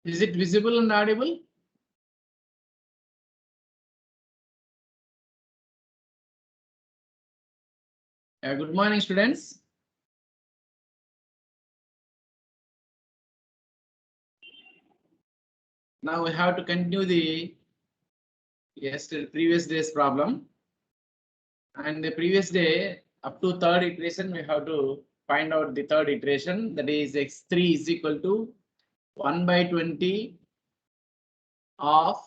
Is it visible and audible? Good morning, students. Now we have to continue the previous day's problem. And the previous day, up to third iteration, we have to find out the third iteration. That is x3 is equal to 1 by 20 of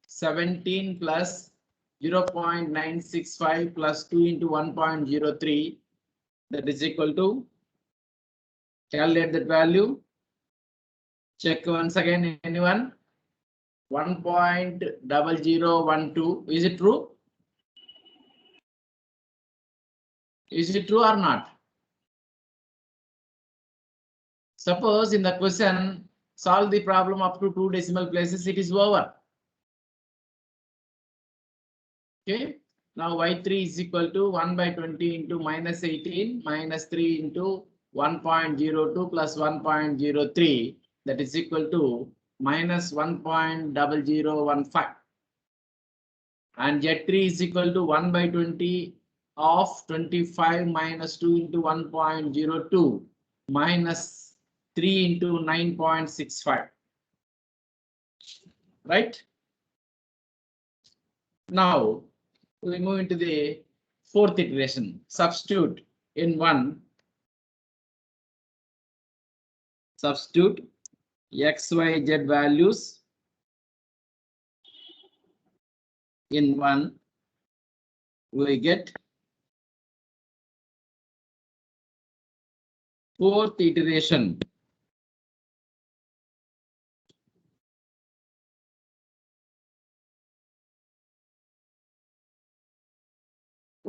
17 plus 0.965 plus 2 into 1.03. That is equal to, calculate that value. Check once again, anyone? 1.0012. Is it true? Is it true or not? Suppose in the question, solve the problem up to 2 decimal places, it is over. Okay. Now y3 is equal to 1 by 20 into minus 18 minus 3 into 1.02 plus 1.03. That is equal to minus 1.0015. And Z3 is equal to 1 by 20 of 25 minus 2 into 1.02 minus 3 into 9.65. Right? Now we move into the fourth iteration. Substitute in 1. Substitute x, y, z values in 1. We get fourth iteration.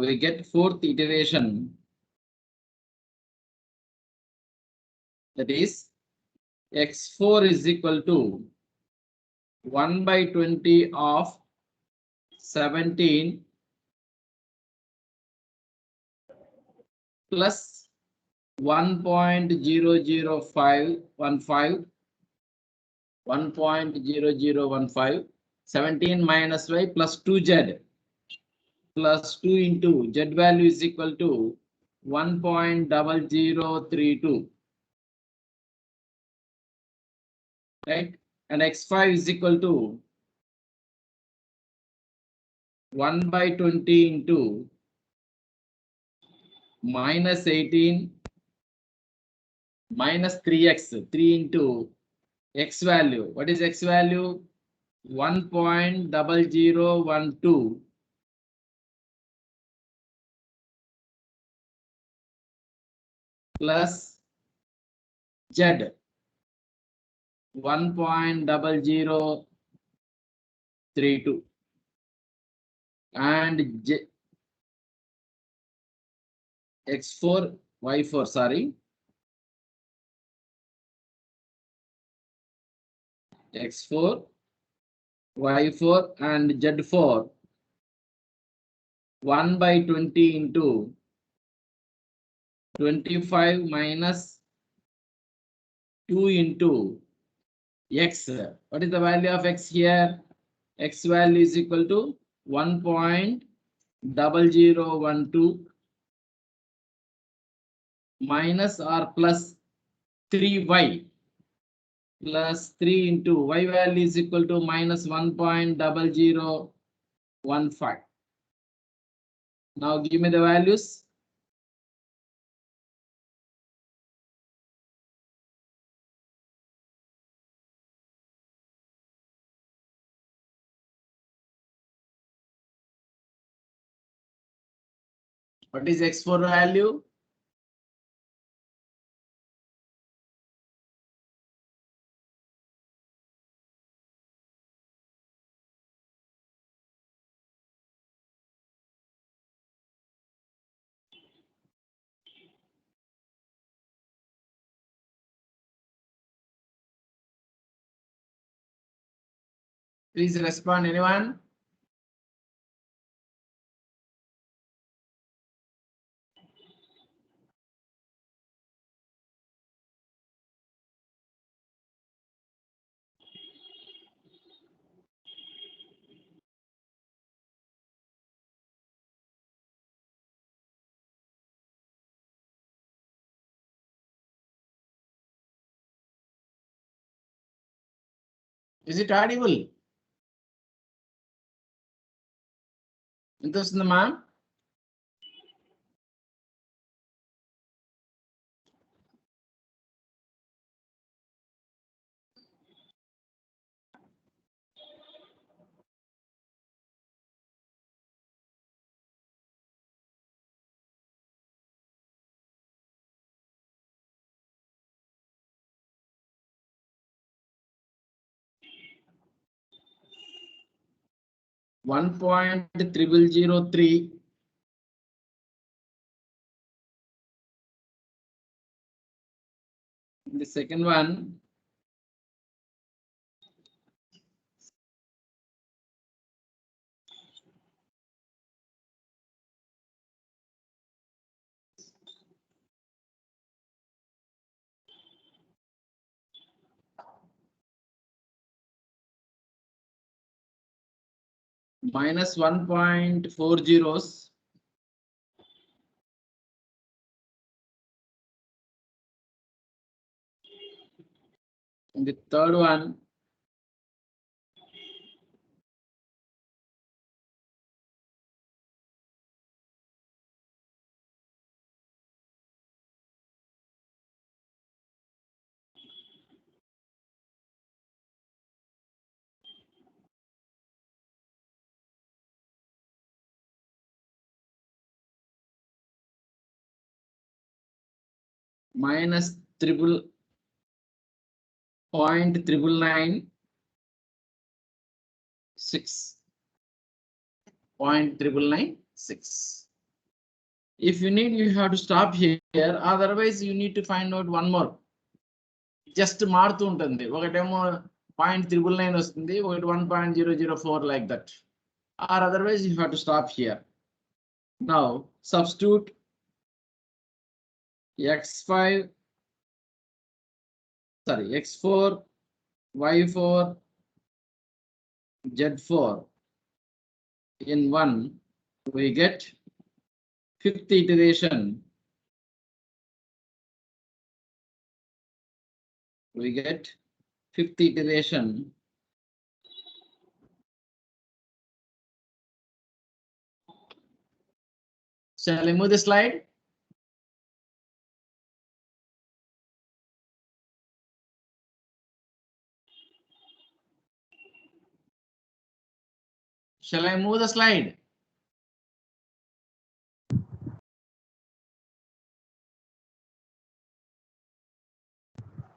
We get fourth iteration. That is x4 is equal to 1 by 20 of 17 plus 1.0015 1.0015 17 minus y plus 2z plus 2 into z value is equal to 1.0032, right? And x5 is equal to 1 by 20 into minus 18 minus 3x, 3 into x value. What is x value? 1.0012 plus z 1.0032 and x4 y4, sorry, x4 y4 and z4 1 by 20 into 25 minus 2 into x. What is the value of x here? X value is equal to 1.0012 minus or plus 3y plus 3 into y value is equal to minus 1.0015. Now give me the values. What is x4 value? Please respond, anyone? Is it audible? ఎంత వస్తుందమ్మా? $1.0003. The second one, minus 1.40. And the third one, minus 0.996. If you need, you have to stop here. Otherwise, you need to find out one more. Just మారుతూ ఉంటుంది. ఒకటేమో 0.999 వస్తుంది, ఒకటి 1.004 like that. Or otherwise, you have to stop here. Now, substitute x5, sorry, x4, y4, z4 in 1, we get fifth iteration. We get fifth iteration. Shall I move the slide? Shall I move the slide?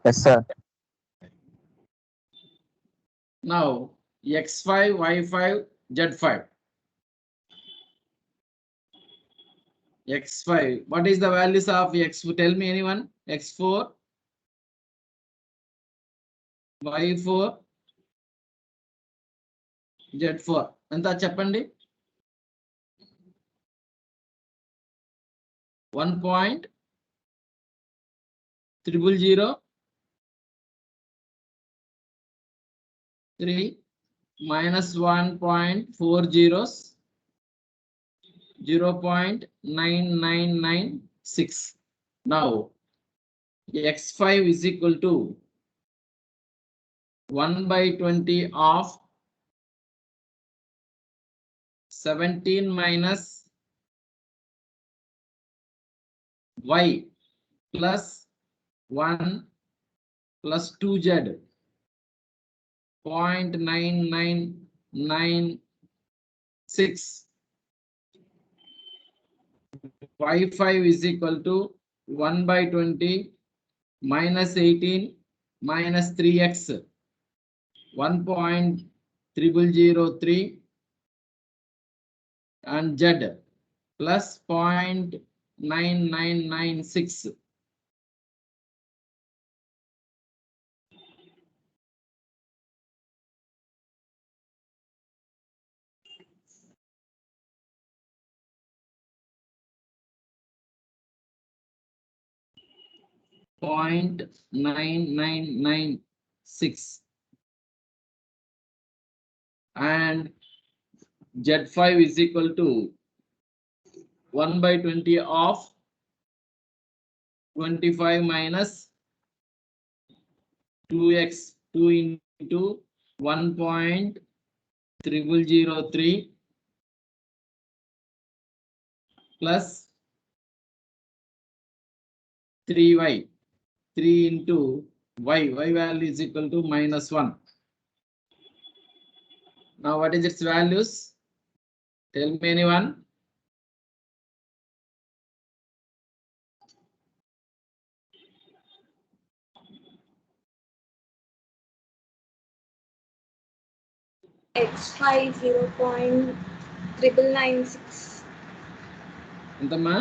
Yes, sir. Now, x5, y5, z5. x5, what is the values of x? Tell me anyone. x4, y4, z4. ఎంత చెప్పండి? 1.0003 minus 1.40, 0.9996. Now, x5 is equal to 1/20 of 17 minus y plus 1 plus 2z, 0.9996. y5 is equal to 1/20 minus 18 minus 3x, 1.0003, and z plus 0.9996. .9996, and z5 is equal to 1/20 of 25 minus 2x, 2 into 1.0003 plus 3y. 3 into y value is equal to -1. Now what is its values? Tell me anyone. X5 0.996. Entama?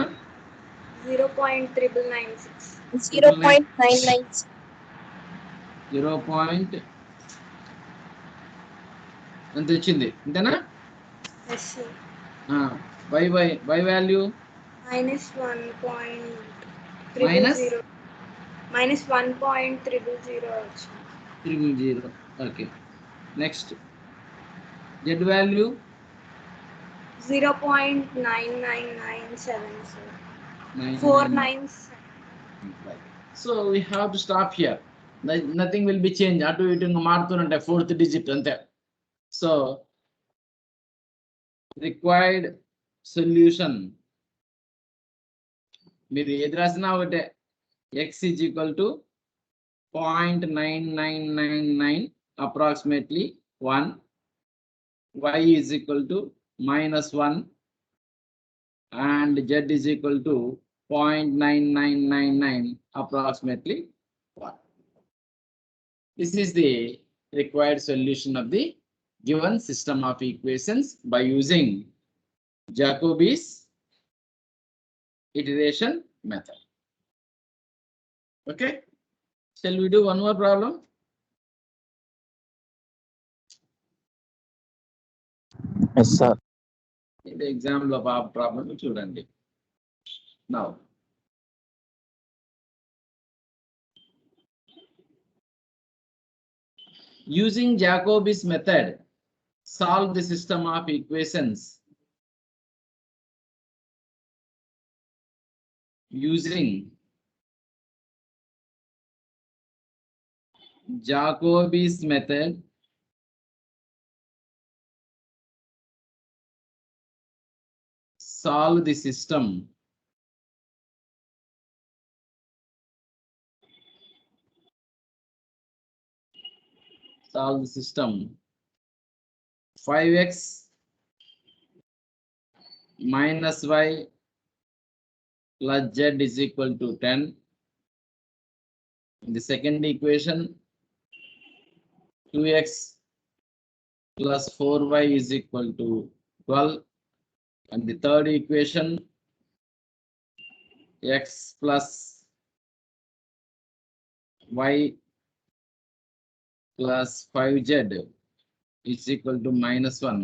0.996. 0.996. 0. ఎంత వచ్చింది అంతేనా? Yes, sir. y value Minus 1.300. minus Minus 1.300. 300. Okay. Next. Z value 0.9997, sir. 9. 497. So we have to stop here. Nothing will be changed. అటు ఇటు మారుతుంటే fourth digit అంతే. So required solution మీరు ఏది రాసినా ఒకటే. X is equal to 0.9999 approximately 1. Y is equal to -1 and Z is equal to 0.9999 approximately 1. This is the required solution of the given system of equations by using Jacobi's iteration method. Okay, shall we do one more problem? Yes, sir. The example of our problem చూడండి. Now using Jacobi's method, solve the system of equations using Jacobi's method. Solve the system solve the system 5x minus y plus z is equal to 10. In the second equation 2x plus 4y is equal to 12. And the third equation x plus y plus 5z is equal to -1.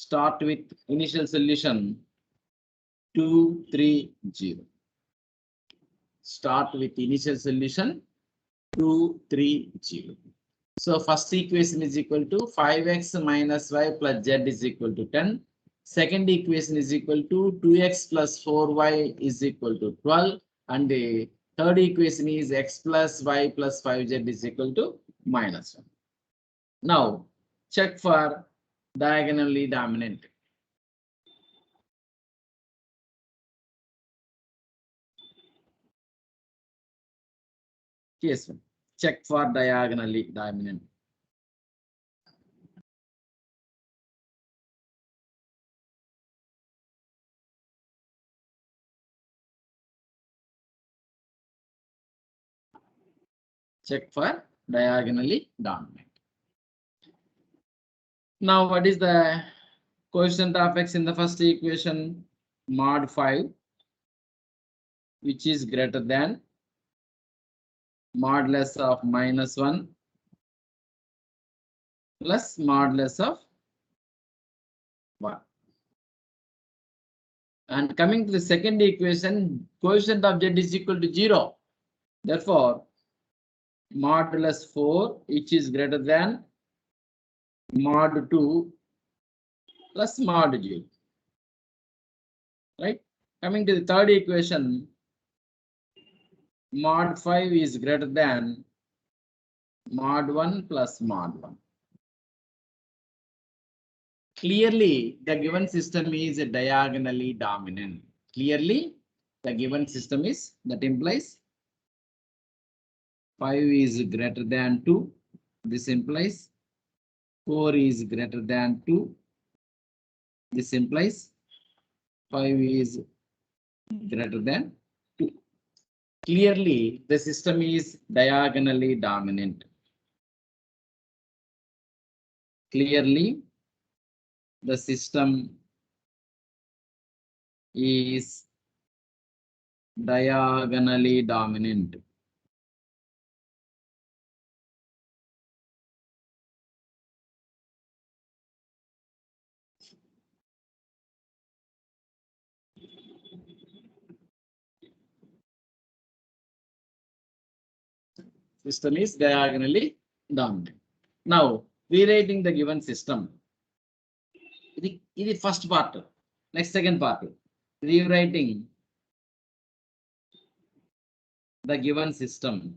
Start with initial solution 230. Start with initial solution 230. So first equation is equal to 5x minus y plus z is equal to 10. Second equation is equal to 2x plus 4y is equal to 12. And the third equation is x plus y plus 5z is equal to -1. Now check for diagonally dominant. Yes, check for diagonally dominant. Check for diagonally dominant. Now what is the coefficient of x in the first equation? Mod 5, which is greater than modulus of -1 plus modulus of 1. And coming to the second equation, coefficient of z is equal to 0. Therefore, modulus 4, which is greater than mod 2 plus mod 0. Right? Coming to the third equation, mod 5 is greater than mod 1 plus mod 1. Clearly, the given system is diagonally dominant. Clearly, the given system is, that implies 5 is greater than 2. This implies 4 is greater than 2. This implies 5 is greater than 2. Clearly, the system is diagonally dominant. Clearly, the system is diagonally dominant. System is diagonally dominant. Now, rewriting the given system. This is first part. Next, second part. Rewriting the given system.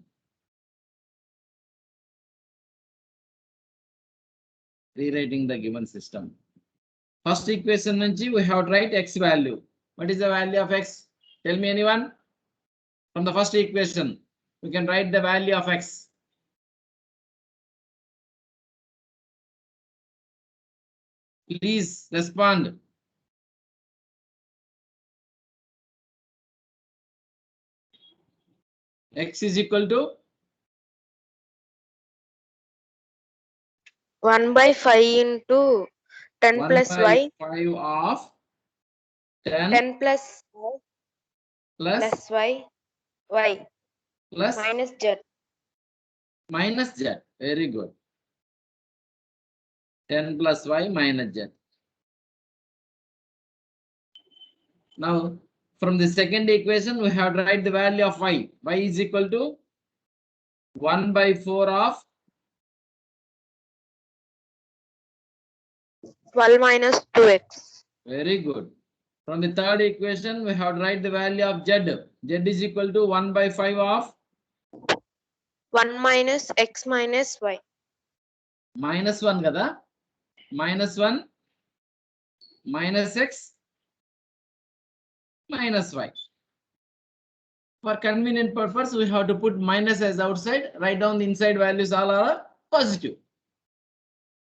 Rewriting the given system. First equation nunchi we have to write x value. What is the value of x? Tell me anyone. From the first equation, we can write the value of x. Please respond. X is equal to 1 by 5 into 10 1 plus by y. 5 of 10 10 plus y plus plus y. Y plus minus z. minus z. Very good. 10 plus y minus z. Now, from the second equation, we have to write the value of y. Y is equal to 1 by 4 of 12 minus 2x. very good. From the third equation, we have to write the value of z. Z is equal to 1 by 5 of 1 minus x minus y. minus 1 kada. Minus 1 minus x minus y. For convenient purpose, we have to put minus as outside. Write down the inside values all are positive.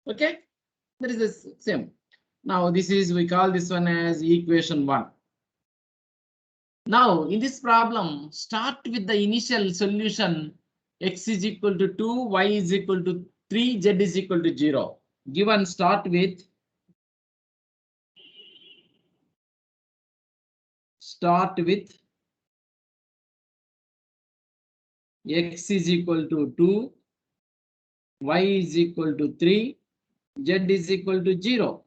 Okay, that is the same. Now this is, we call this one as equation 1. Now in this problem, start with the initial solution. X is equal to 2, y is equal to 3, z is equal to 0. Given, start with x is equal to 2, y is equal to 3, z is equal to 0.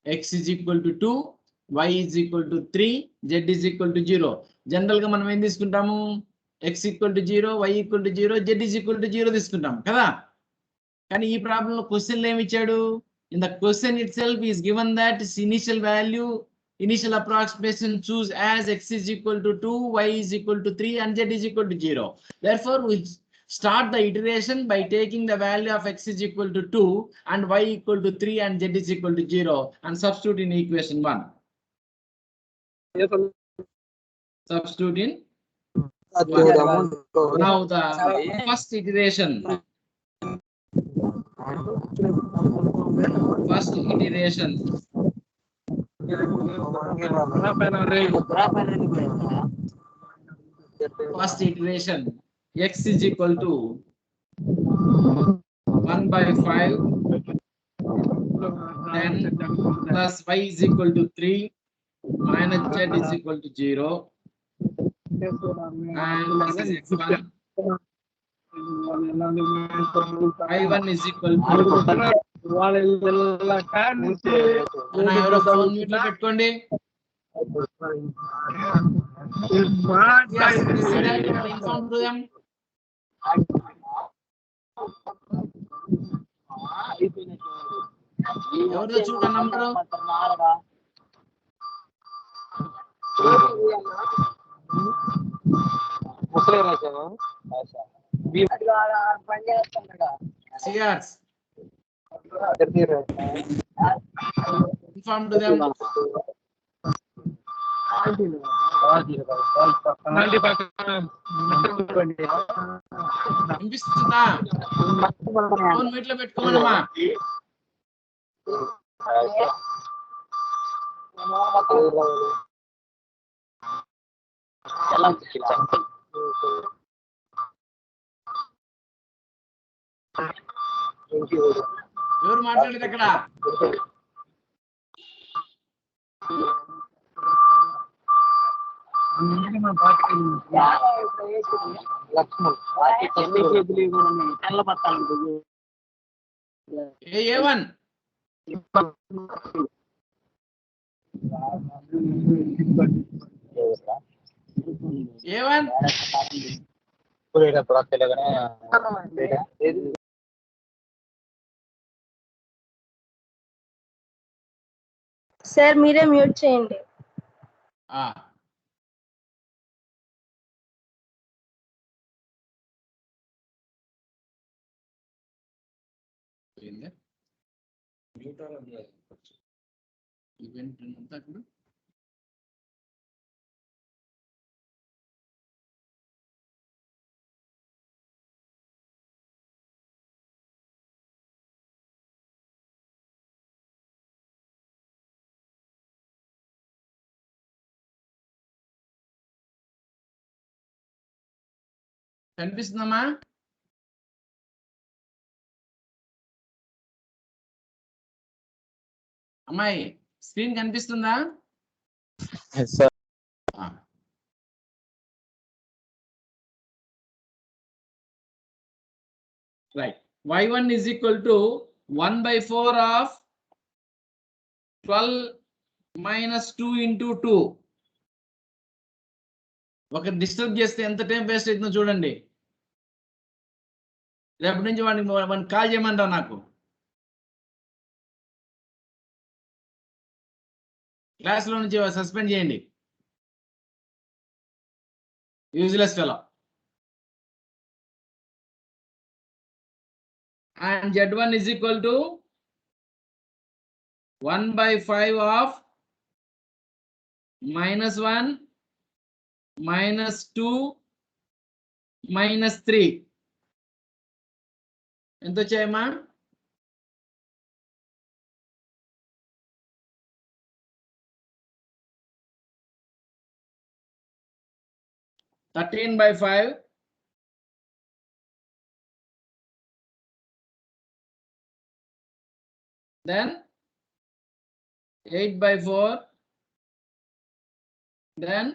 X is equal to 2, y is equal to 3, z is equal to 0. General గా మనం ఏం తీసుకుంటాము? X equal to 0, y equal to 0, z is equal to 0 తీసుకుంటాం కదా. కానీ ఈ problem లో question ఏమి ఇచ్చాడు? In the question itself is given that its initial value, initial approximation choose as x is equal to 2, y is equal to 3 and z is equal to 0. Therefore, we start the iteration by taking the value of x is equal to 2 and y equal to 3 and z is equal to 0 and substitute in equation 1. Substitute in 1. Now the first iteration. First iteration. First iteration. X is equal to 1 by 5, 10 plus y is equal to 3 minus z is equal to 0 and this is x1. I1 is equal to అన్న ఎవరో phone mute లో పెట్టుకోండి. Yes, this is that you are informed to them. ఎవరిదో చూడ number CRs. Inform to them. వినిపిస్తుందా? Phone మీట్లో పెట్టుకోమనమ్మా. ఎవరు మాట్లాడేది అక్కడ? A1. A1. సార్ మీరే మ్యూట్ చేయండి. ఈవెంట్ అంతా అక్కడ కనిపిస్తుందమ్మా? అమ్మాయి స్క్రీన్ కనిపిస్తుందా? Right. y1 is equal to 1/4 of 12 minus 2 into 2. ఒక డిస్టర్బ్ చేస్తే ఎంత టైం వేస్ట్ అవుతుందో చూడండి. రేపటి నుంచి వాడిని కాల్ చేయమంటావు నాకు. క్లాస్లో నుంచి సస్పెండ్ చేయండి. Useless fellow. And Z1 is equal to 1/5 of -1 -2 -3. ఎంత వచ్చాయమ్మా? (13/5). Then 8/4. Then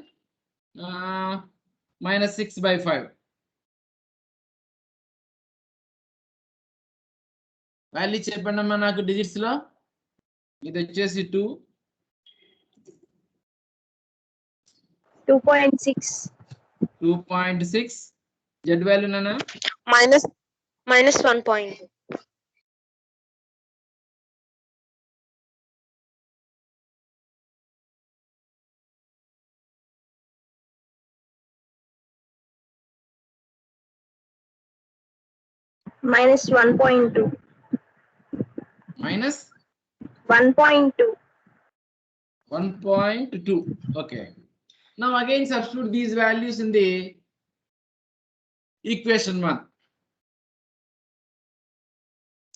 -6/5. వాల్యూ చెప్పండి అమ్మా నాకు డిజిట్స్ లో. ఇది వచ్చేసి 2. 2.6. 2.6. Z వాల్యూ నానా? -1 point. -1.2. -1.2. 1.2. Okay. Now again substitute these values in the equation 1.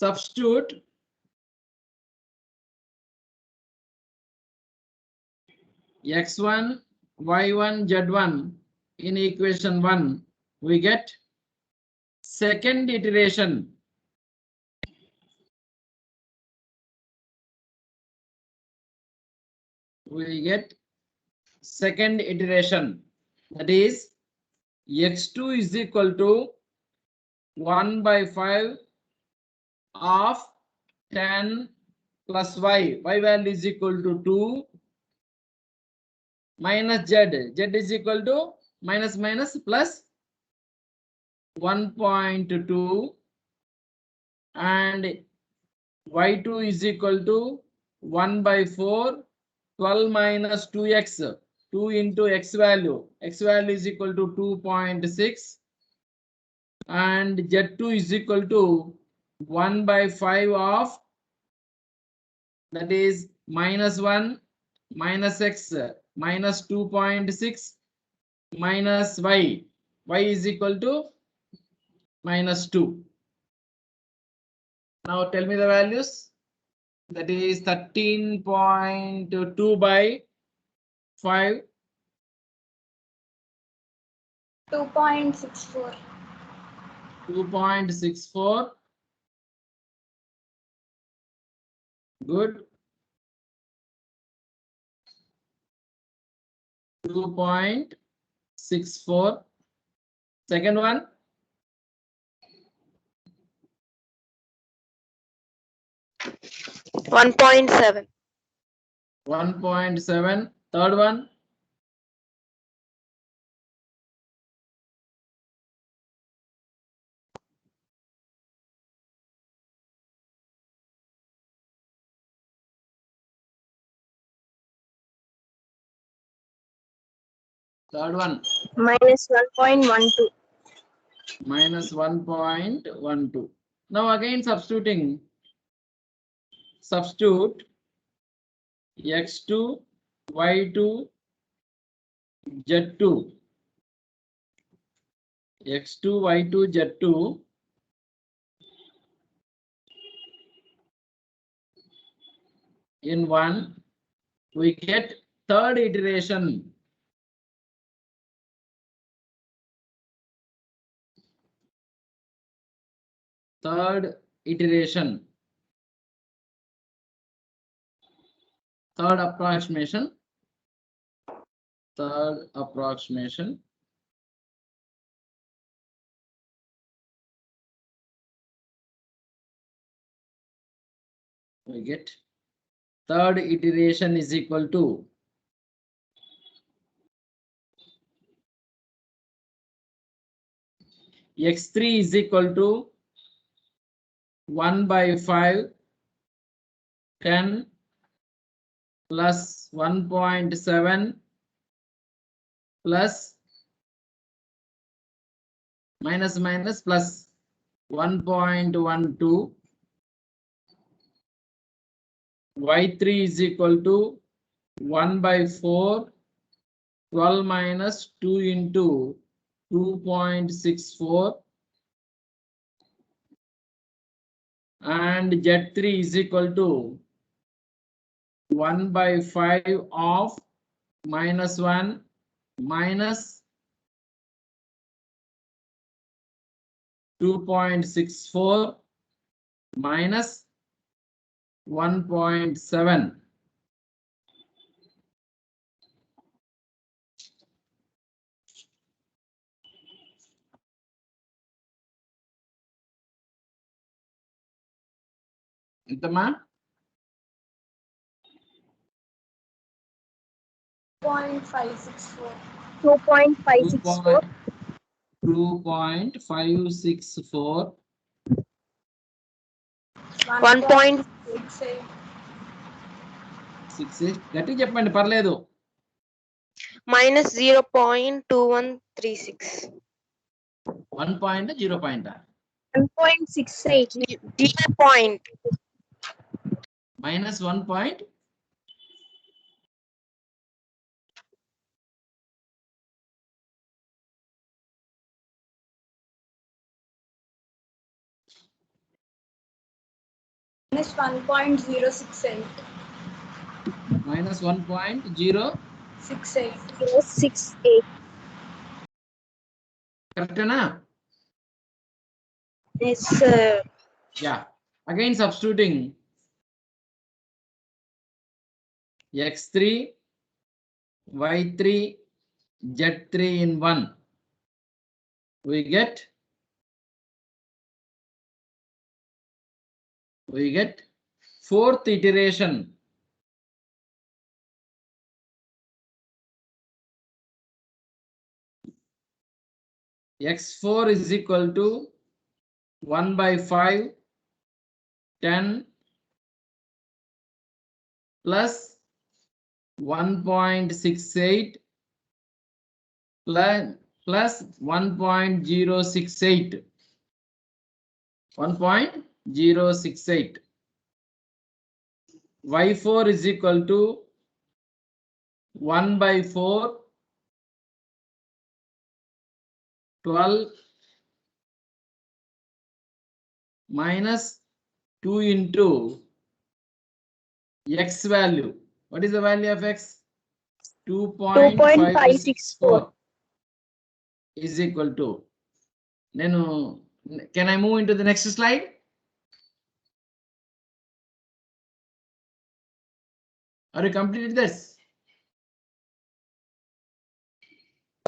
Substitute x1, y1, z1 in equation 1. We get second iteration. We get second iteration. That is x2 is equal to 1/5 of 10 plus y. Y value is equal to 2 minus z. Z is equal to minus plus 1.2 and y2 is equal to 1/4 12 minus 2x 2 into x value. X value is equal to 2.6 and Z2 is equal to 1 by 5 of, that is minus 1 minus x minus 2.6 minus y. Y is equal to minus 2. Now tell me the values. That is 13.2 by 5. 2.64. 2.64. Good. 2.64. Second one. 1.7. 1.7. Third one. 1. Minus 1.12. Minus 1.12. Now again substituting. Substitute x2, y2, z2. x2, y2, z2. In 1, we get third iteration. Third iteration. Third approximation. Third approximation. We get third iteration is equal to x3 is equal to 1 by 5, 10 plus 1.7 plus minus plus 1.12. y3 is equal to 1 by 4, 12 minus 2 into 2.64, and z3 is equal to 1 by 5 of minus 1 minus 2.64 minus 1.7. ఎంతమా? 2.564. 2.564. 2.564. 1.68. 6 గట్టి చెప్పండి పర్లేదు. minus 0.2136. 1 point 0 point 1.68. 0 point. minus 1 point. Minus 1.068. Minus 1.068. 068. కరెక్టేనా? Yes, sir. Yeah. Again substituting x3, y3, z3 in 1. We get fourth iteration. x4 is equal to 1 by 5, 10 plus 1.68 plus 1.068. 1.068. Y4 is equal to 1 by 4, 12 minus 2 into x value. What is the value of x? 2.564 is equal to. Then, can I move into the next slide? Are you completed this?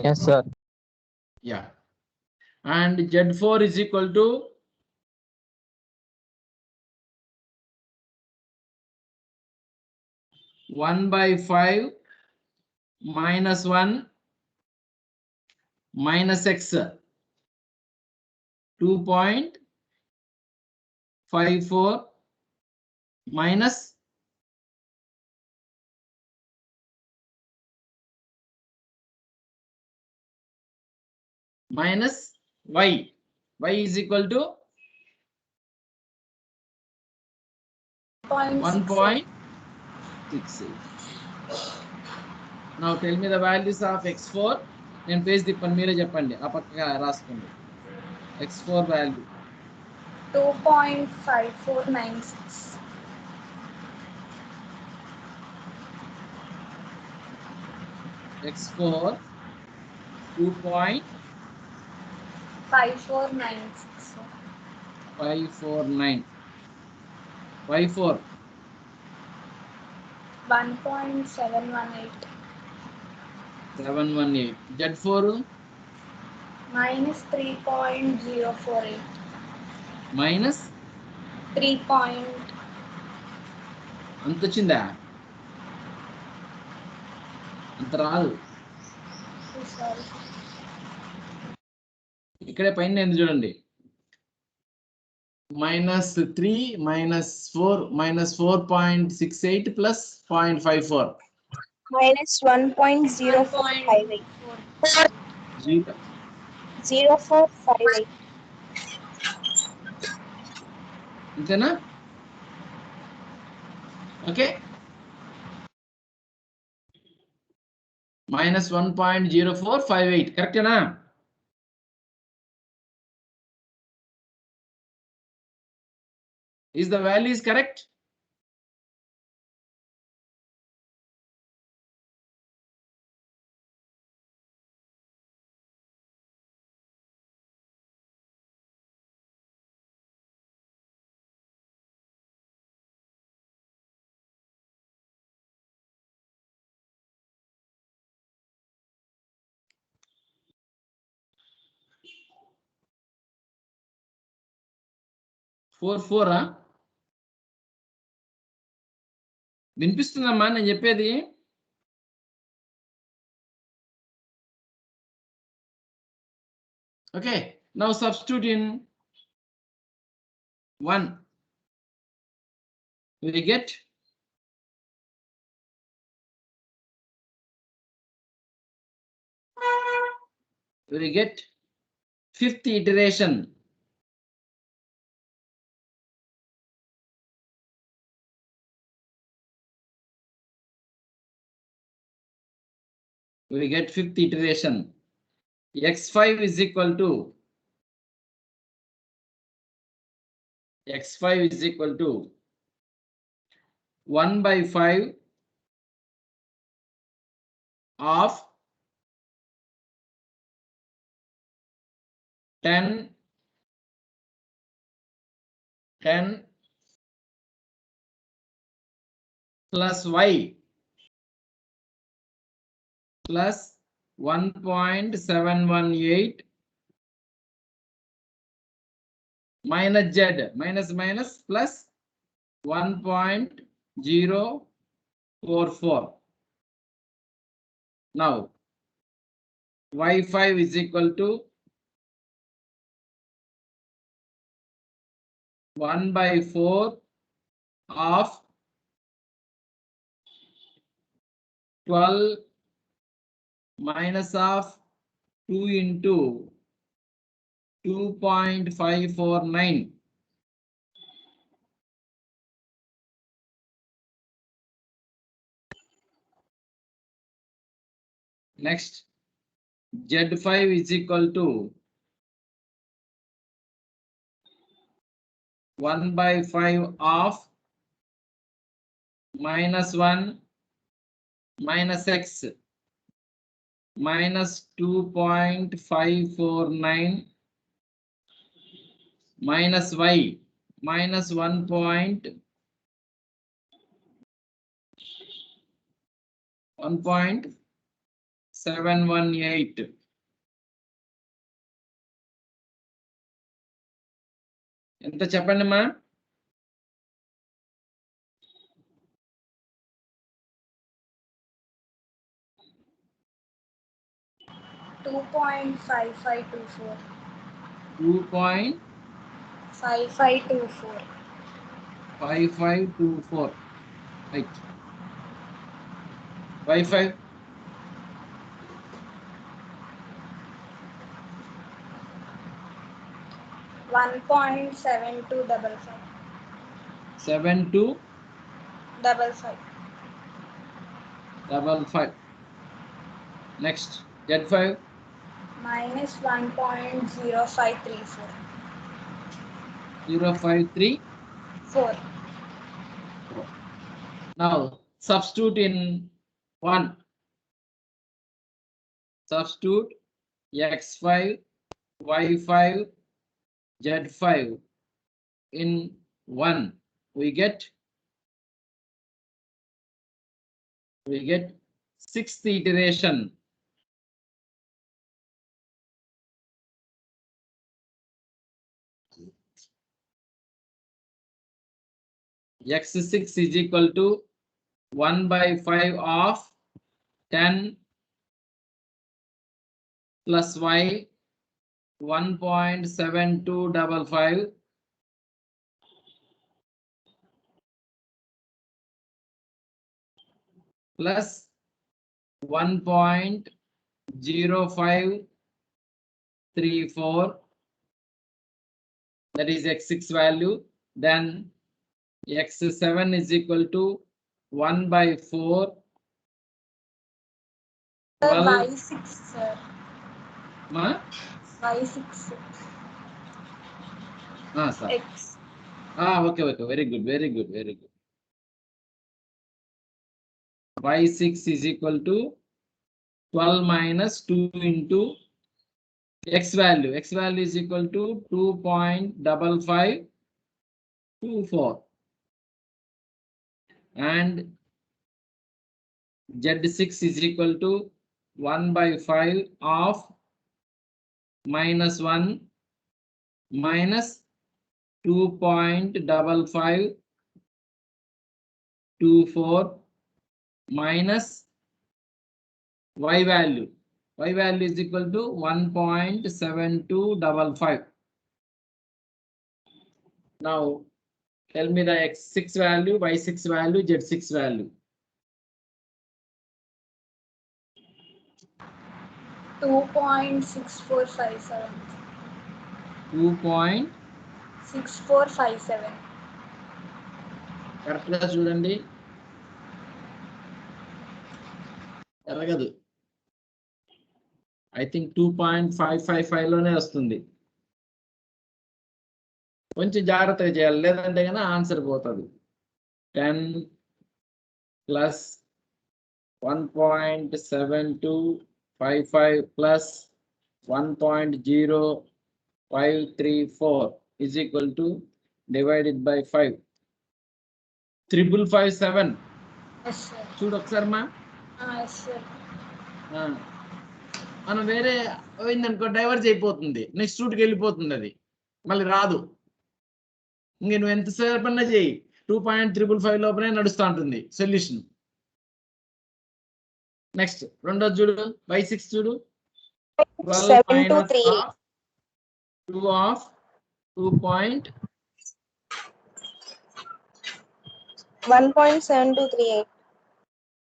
Yes, sir. Yeah. And Z4 is equal to 1 by 5 minus 1 minus x 2.54 minus y. Y is equal to 1.68. Now tell me the values of x4. Then paste the mere cheppandi. ఆ పక్కగా రాసుకోండి. x4 value 2.5496. x4 2.549. 5496. y4 1.718. 718. Z4 Minus 3.048. minus 3. అంత వచ్చిందా? అంత రాదు. Sorry. ఇక్కడే పైన ఎందుకు చూడండి. -3 -4 -4.68 plus 0.54. Minus 1.0458. 0458. అంతేనా? ఓకే. -1.0458 కరెక్టేనా? Is the value is correct? four వినిపిస్తుందమ్మా నేను చెప్పేది? Okay, now substitute in 1. We get fifth iteration. We get fifth iteration. x5 is equal to 1 by 5 of 10 plus y plus 1.718 minus z minus plus 1.044. Now y5 is equal to 1 by 4 of 12 minus of 2 into 2.549. Next, Z5 is equal to 1 by 5 of minus 1 minus x minus 2.549 minus y minus 1.718. ఎంత చెప్పండి మా? 2.5524. 2.5524. 5524. Right. Y5 1.7255. 7255. Next, Z5 minus 1.0534. 0534. Now substitute in 1. Substitute x5, y5, z5 in 1. We get 6th iteration. X6 is equal to 1 by 5 of 10 plus y 1.7255 plus 1.0534, that is x6 value. Then x7 is equal to 1 by 4 12 Y6, sir. ma? Y6. Sir. X. Okay, very good. Y6 is equal to 12 minus 2 into x value. X value is equal to 2.5524. And Z6 is equal to 1 by 5 of minus 1 minus 2.5524 minus y value. Y value is equal to 1.7255. Now tell me the x6 value, y6 value, z6 value. 2.6457. 2.6457. Correct గా చూడండి, జరగదు. I think 2.555 లోనే వస్తుంది. కొంచెం జాగ్రత్తగా చేయాలి, లేదంటే కన్నా ఆన్సర్ పోతుంది. 10 plus 1.7255 plus 1.0534 is equal to divided by 5. 557. Yes, sir. చూడు ఒకసారి మా. Yes, sir. మనం వేరే పోయిందనుకో డైవర్జ్ అయిపోతుంది, నెక్స్ట్ రూట్కి వెళ్ళిపోతుంది, అది మళ్ళీ రాదు. ఇంక నువ్వు ఎంతసేపు అన్నా చేయి, 2.555 లోపలే నడుస్తూ ఉంటుంది సొల్యూషన్. నెక్స్ట్ రెండోది చూడు, y6 చూడు. 12 minus 2 of 1.7238.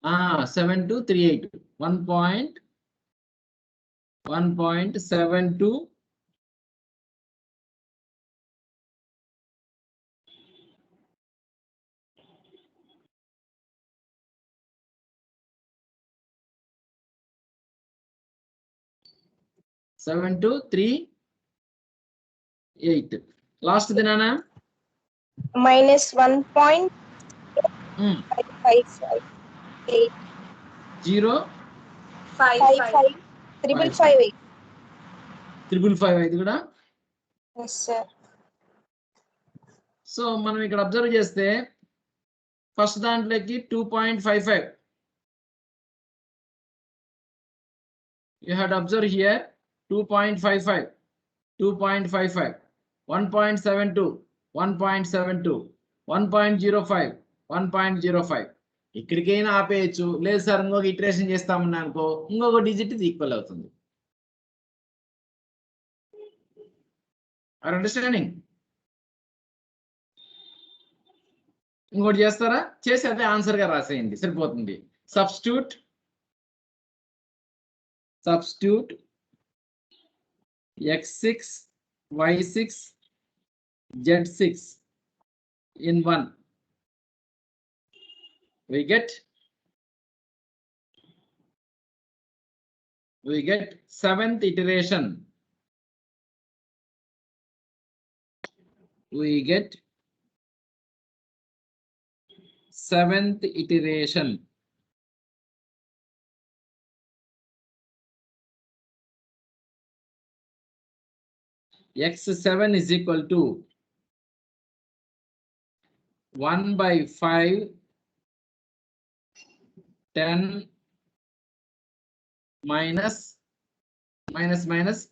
7238. 1.72 7238. Last dinana minus 1.558. 0 5 558. 555 ఇది కూడా. Yes, sir. సో మనం ఇక్కడ అబ్జర్వ్ చేస్తే ఫస్ట్ దాంట్లోకి 2.55. You had observed here 2.55, 2.55, 1.72, 1.72, 1.05, 1.05. ఇక్కడికైనా ఆపేయచ్చు. లేదు సార్ ఇంకొక ఇటరేషన్ చేస్తామన్నా అనుకో, ఇంకొక డిజిట్ ఈక్వల్ అవుతుంది. Or understanding? ఇంకోటి చేస్తారా? చేసి అదే ఆన్సర్ గా రాసేయండి, సరిపోతుంది. Substitute x6 y6 z6 in 1. We get 7th iteration. We get 7th iteration. X7 is equal to 1/5 10 minus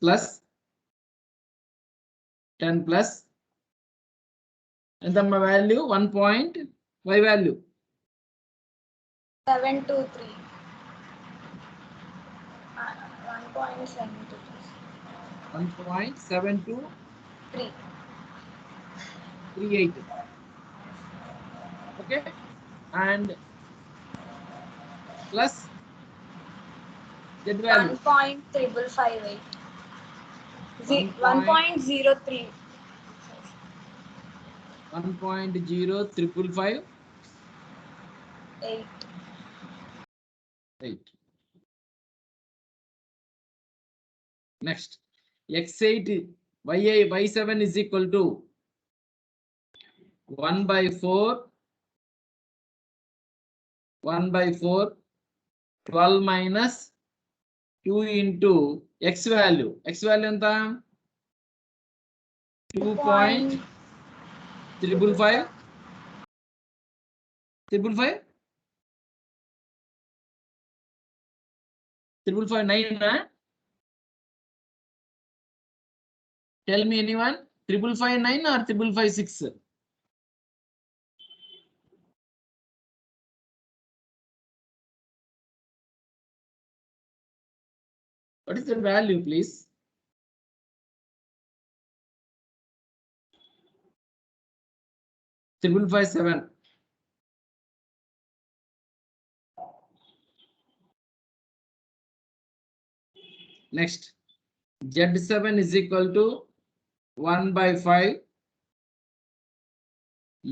plus 10 plus and the value 1 point y value 723. 1.723. 1.7238. Okay, and plus z value 1.558. 1.03. 1.0558. 8. Next, x8 y7 is equal to 1/4 12 minus 2 into x value ఎంత 2.555 555 Tell me anyone, 555 or 556? What is the value, please? Triple 57. Next, Z7 is equal to 1/5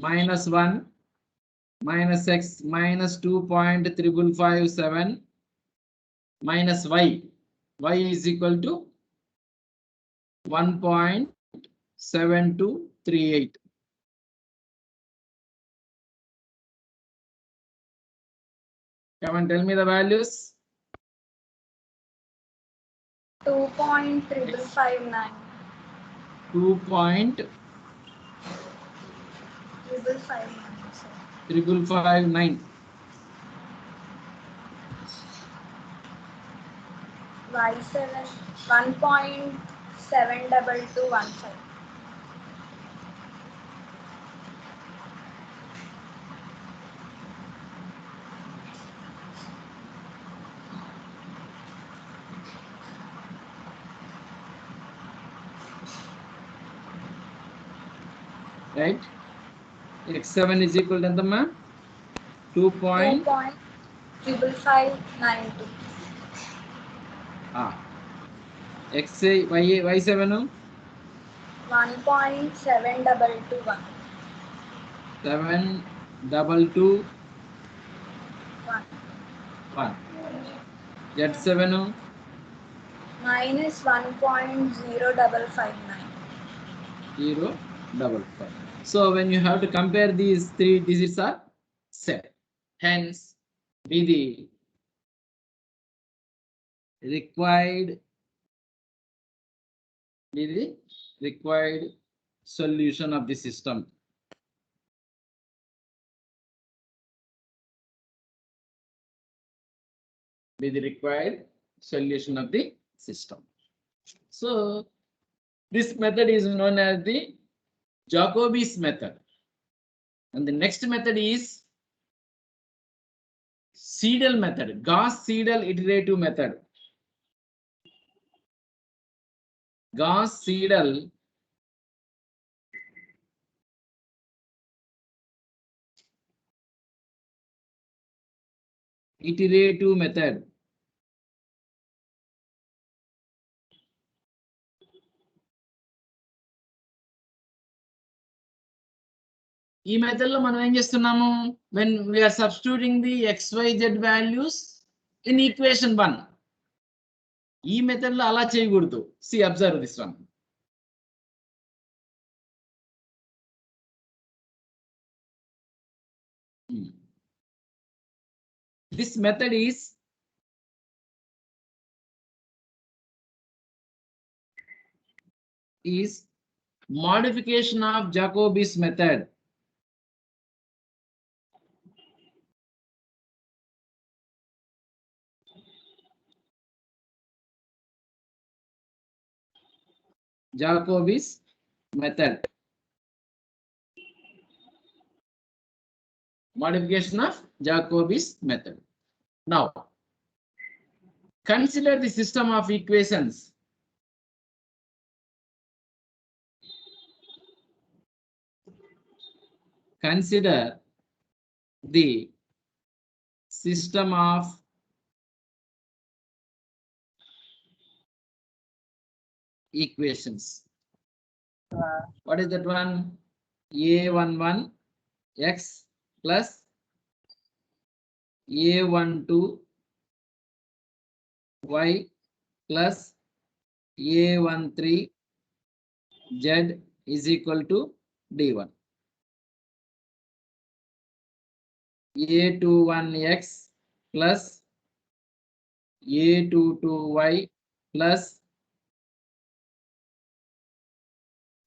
minus 1 minus x minus 2.557 minus y. Y is equal to 1.7238. Come and tell me the values. 2.559. 2.559. Y7 1.72215. Right? X7 is equal to 2.559. 55592. X y7 1.7221. 722 1. 1. Z7 Minus 1.0559. 055. So when you have to compare these three digits are set. Hence, be the required solution of the system. Be the required solution of the system. So this method is known as the Jacobi's method. And the next method is Seidel method, Gauss-Seidel iterative method. Gauss-Seidel iterative method. ఈ method లో మనం ఏం చేస్తున్నాము when we are substituting the xyz values in equation 1. ఈ method లో అలా చేయకూడదు. See, observe this one. This method is modification of Jacobi's method. Jacobi's method. Modification of Jacobi's method. Now, consider the system of equations. Consider the system of equations. What is that one? A11 x plus A12 y plus A13 z is equal to D1. A21 x plus A22 y plus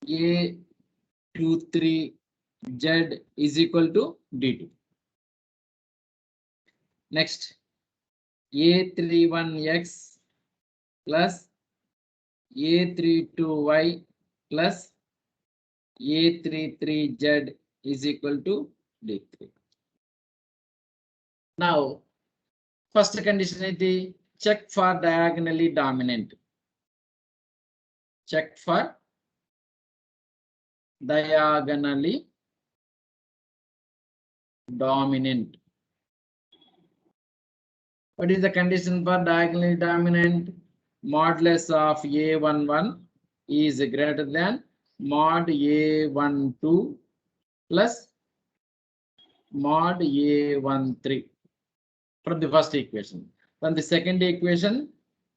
A23 z is equal to D2. Next, A31 x plus A32 y plus A33 z is equal to D3. Now, first condition is the check for diagonally dominant. Check for diagonally dominant. What is the condition for diagonally dominant? Modulus of A11 is greater than mod A12 plus mod A13 from the first equation. From the second equation,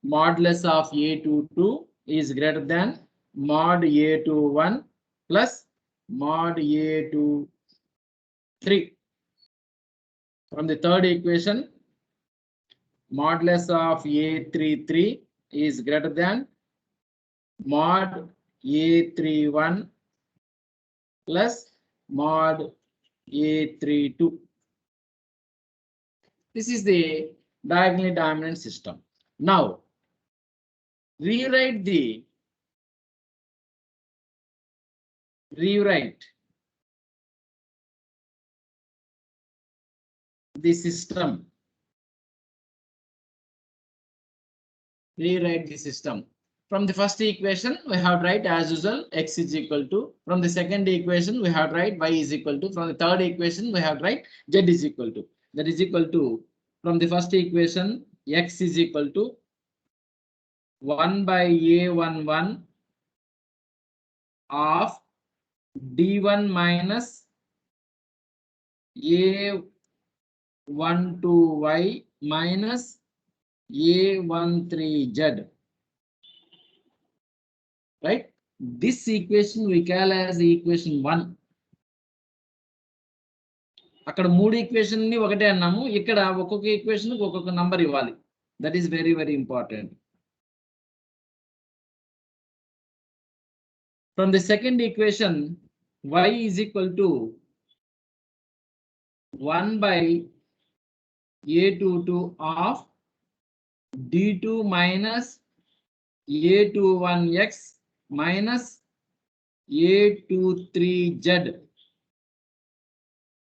modulus of A22 is greater than mod A21 plus mod A23. From the third equation, modulus of A33 is greater than mod A31 plus mod A32. This is the diagonally dominant system. Now, rewrite the system. Rewrite the system. From the first equation, we have write as usual x is equal to. From the second equation, we have write y is equal to. From the third equation, we have write z is equal to. That is equal to from the first equation, x is equal to 1 by a11 of d1 minus a12y minus a13z. Right? This equation we call as equation 1. అక్కడ మూడు equation ని ఒకటే అన్నాము, ఇక్కడ ఒక్కొక్క equation ఒక్కొక్క number ఇవ్వాలి. That is very very important. From the second equation, y is equal to 1 by a22 of d2 minus a21x minus a23z.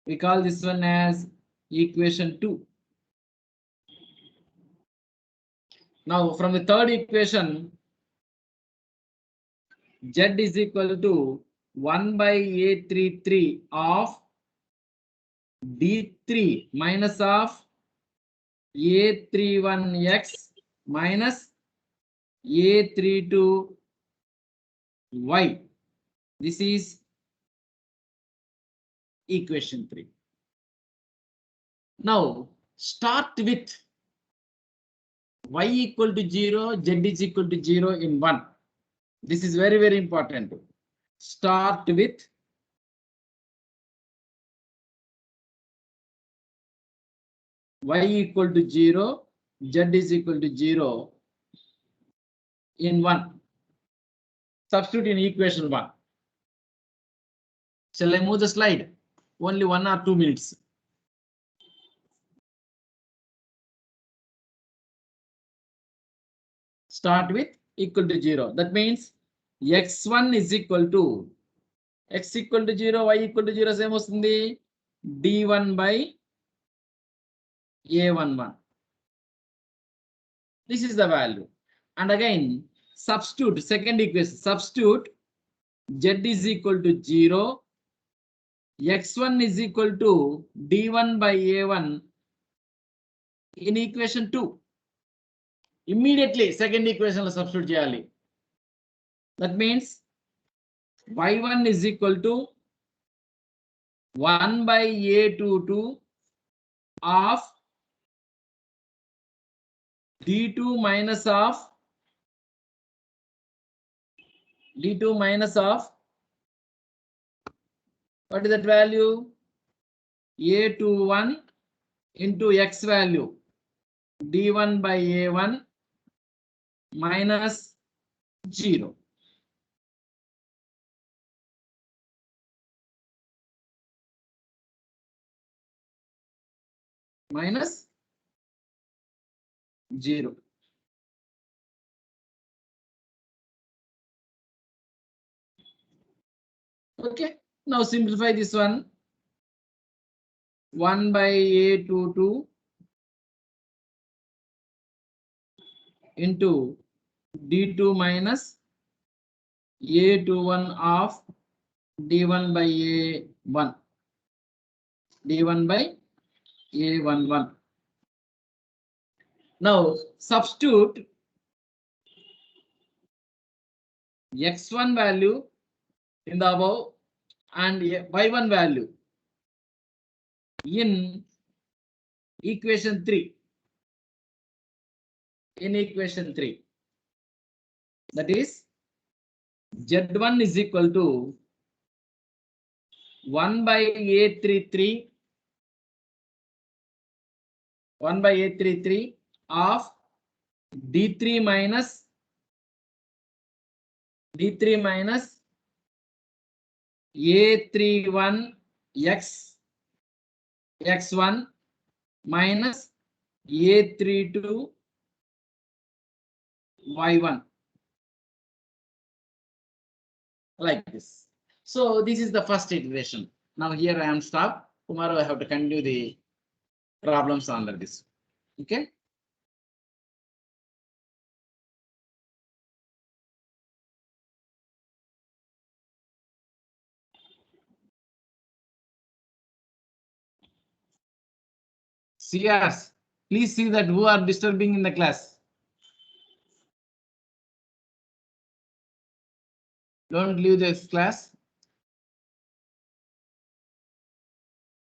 We call this one as equation 2. Now from the third equation, z is equal to 1 by a33 of d3 minus of a31x minus a32y. This is equation 3. Now start with y equal to 0, z is equal to 0 in 1. This is very very important. Start with y equal to 0, z is equal to 0 in 1. Substitute in equation 1. Shall I move the slide? Only 1 or 2 minutes. Start with equal to 0. That means x1 is equal to x equal to 0, y equal to 0, same వస్తుంది d1 by a11. This is the value. And again, substitute second equation. Substitute z is equal to 0, x1 is equal to d1 by a1 in equation 2. Immediately second equation lo substitute cheyali. That means y1 is equal to 1 by a22 of d2 minus of what is that value? a21 into x value d1 by a1 minus 0. Minus 0. Okay, now simplify this one. 1 by a22 into d2 minus a21 of d1 by a1, d1 by a11. Now substitute x1 value in the above and y1 value in equation 3. In equation 3, that is z1 is equal to 1 by a33 of d3 minus a31 x1 minus a32 y1, like this. So this is the first iteration. Now here I am stopped. Tomorrow I have to continue the problems under this. Okay. CS Please see that who are disturbing in the class. Don't leave this class.